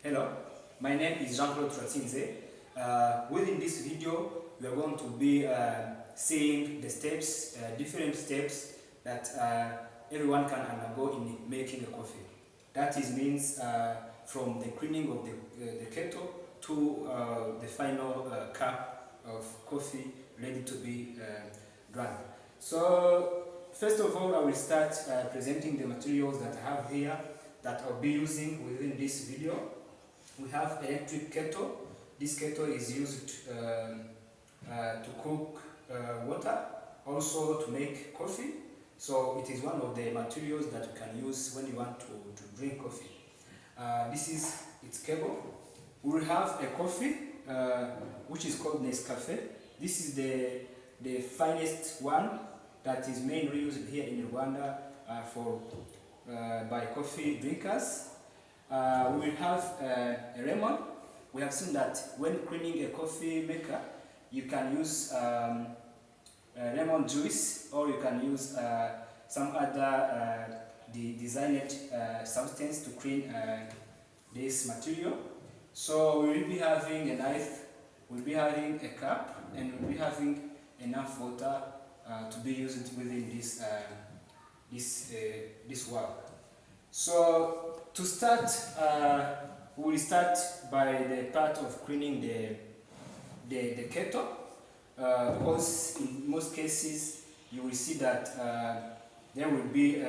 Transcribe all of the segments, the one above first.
Hello, my name is Jean-Claude Tratsinze. Within this video, we are going to be seeing the steps, different steps that everyone can undergo in making a coffee. That is means from the cleaning of the kettle to the final cup of coffee ready to be drunk. So first of all, I will start presenting the materials that I have here that I'll be using within this video. We have electric kettle. This kettle is used to cook water, also to make coffee. So it is one of the materials that you can use when you want to drink coffee. This is its cable. We will have a coffee which is called Nescafe. This is the finest one that is mainly used here in Rwanda by coffee drinkers. We will have a lemon. We have seen that when cleaning a coffee maker, you can use lemon juice, or you can use some other designed substance to clean this material. So we will be having a knife, we'll be having a cup, and we'll be having enough water to be used within this work. So to start, we will start by the part of cleaning the kettle, because in most cases you will see that there will be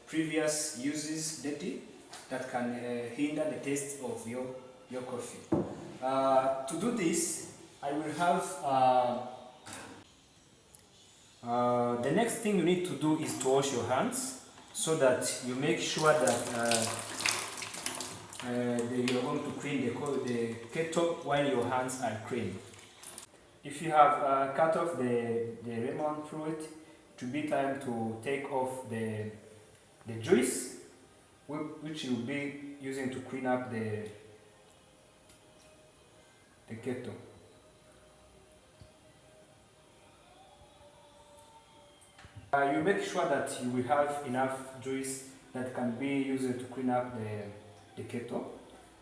previous uses dirty that can hinder the taste of your coffee. To do this, I will have the next thing you need to do is to wash your hands, so that you make sure that you are going to clean the kettle while your hands are clean. If you have cut off the lemon fruit, it will be time to take off the juice, which you will be using to clean up the kettle. You make sure that you will have enough juice that can be used to clean up the kettle.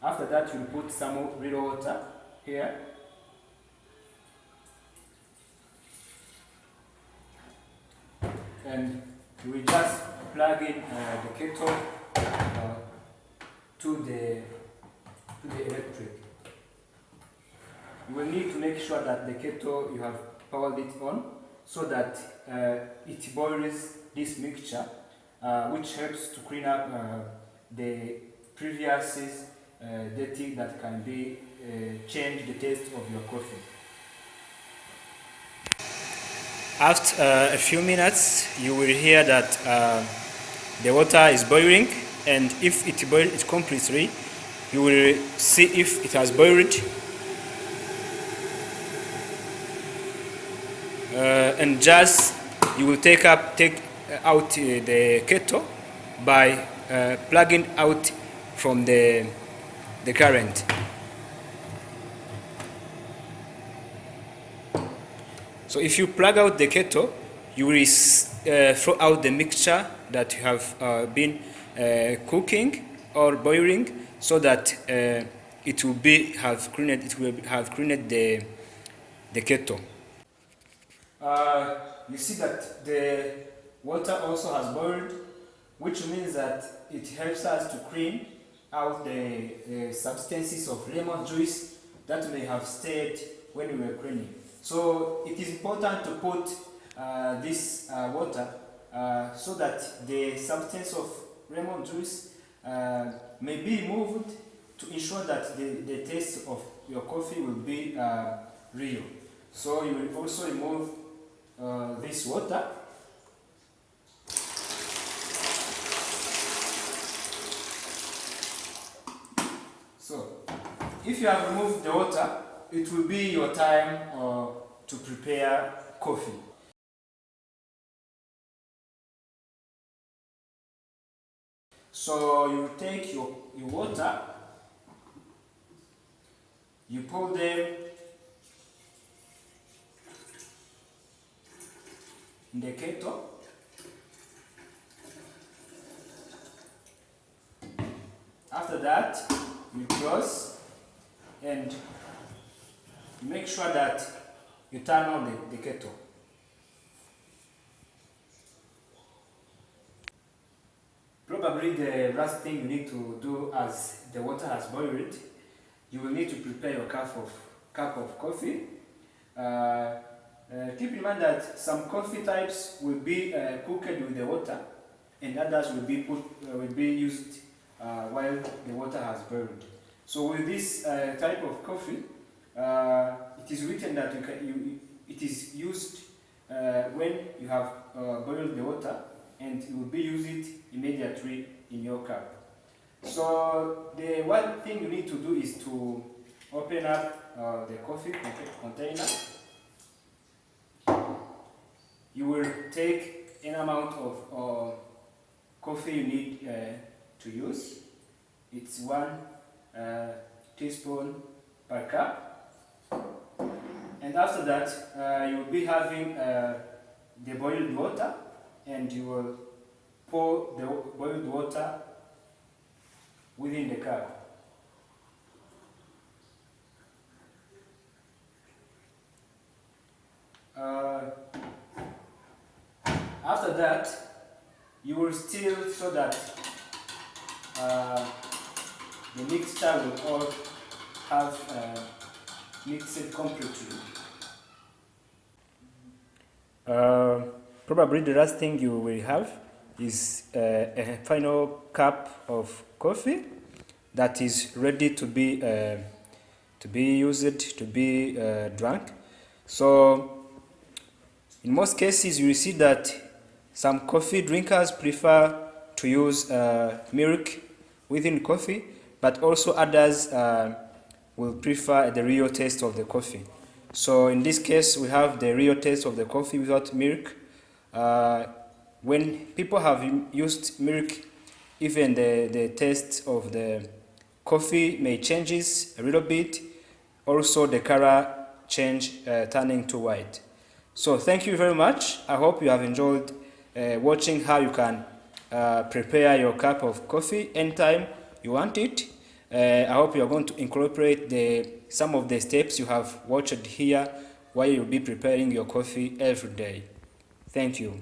After that, you put some little water here. And you will just plug in the kettle to the electric. You will need to make sure that the kettle, you have powered it on, so that it boils this mixture, which helps to clean up the previous dirty that can be change the taste of your coffee. After a few minutes, you will hear that the water is boiling, and if it boils completely, you will see if it has boiled. And just you will take out the kettle by plugging out from the current. So if you plug out the kettle, you will throw out the mixture that you have been cooking or boiling, so that it will have cleaned the kettle. You see that the water also has boiled, which means that it helps us to clean out the substances of lemon juice that may have stayed when we were cleaning. So it is important to put this water so that the substance of lemon juice may be removed, to ensure that the taste of your coffee will be real. So you will also remove this water. So if you have removed the water, it will be your time to prepare coffee. So you take your water, you pour them in the kettle. After that, you yours, and make sure that you turn on the kettle. Probably the last thing you need to do as the water has boiled, you will need to prepare your cup of coffee. Keep in mind that some coffee types will be cooked with the water, and others will be used while the water has boiled. So with this type of coffee, it is written that it is used when you have boiled the water, and you will be used it immediately in your cup. So the one thing you need to do is to open up the coffee container. You will take an amount of coffee you need to use. It's 1 teaspoon per cup. And after that, you will be having the boiled water, and you will pour the boiled water within the cup. After that, you will stir so that the mixture will all have mixed completely. Probably the last thing you will have is a final cup of coffee that is ready to be used, to be drunk. So in most cases you will see that some coffee drinkers prefer to use milk within coffee, but also others will prefer the real taste of the coffee. So in this case we have the real taste of the coffee without milk. When people have used milk, even the taste of the coffee may changes a little bit. Also the color change, turning to white. So thank you very much. I hope you have enjoyed watching how you can prepare your cup of coffee anytime you want it. I hope you are going to incorporate some of the steps you have watched here while you'll be preparing your coffee every day. Thank you.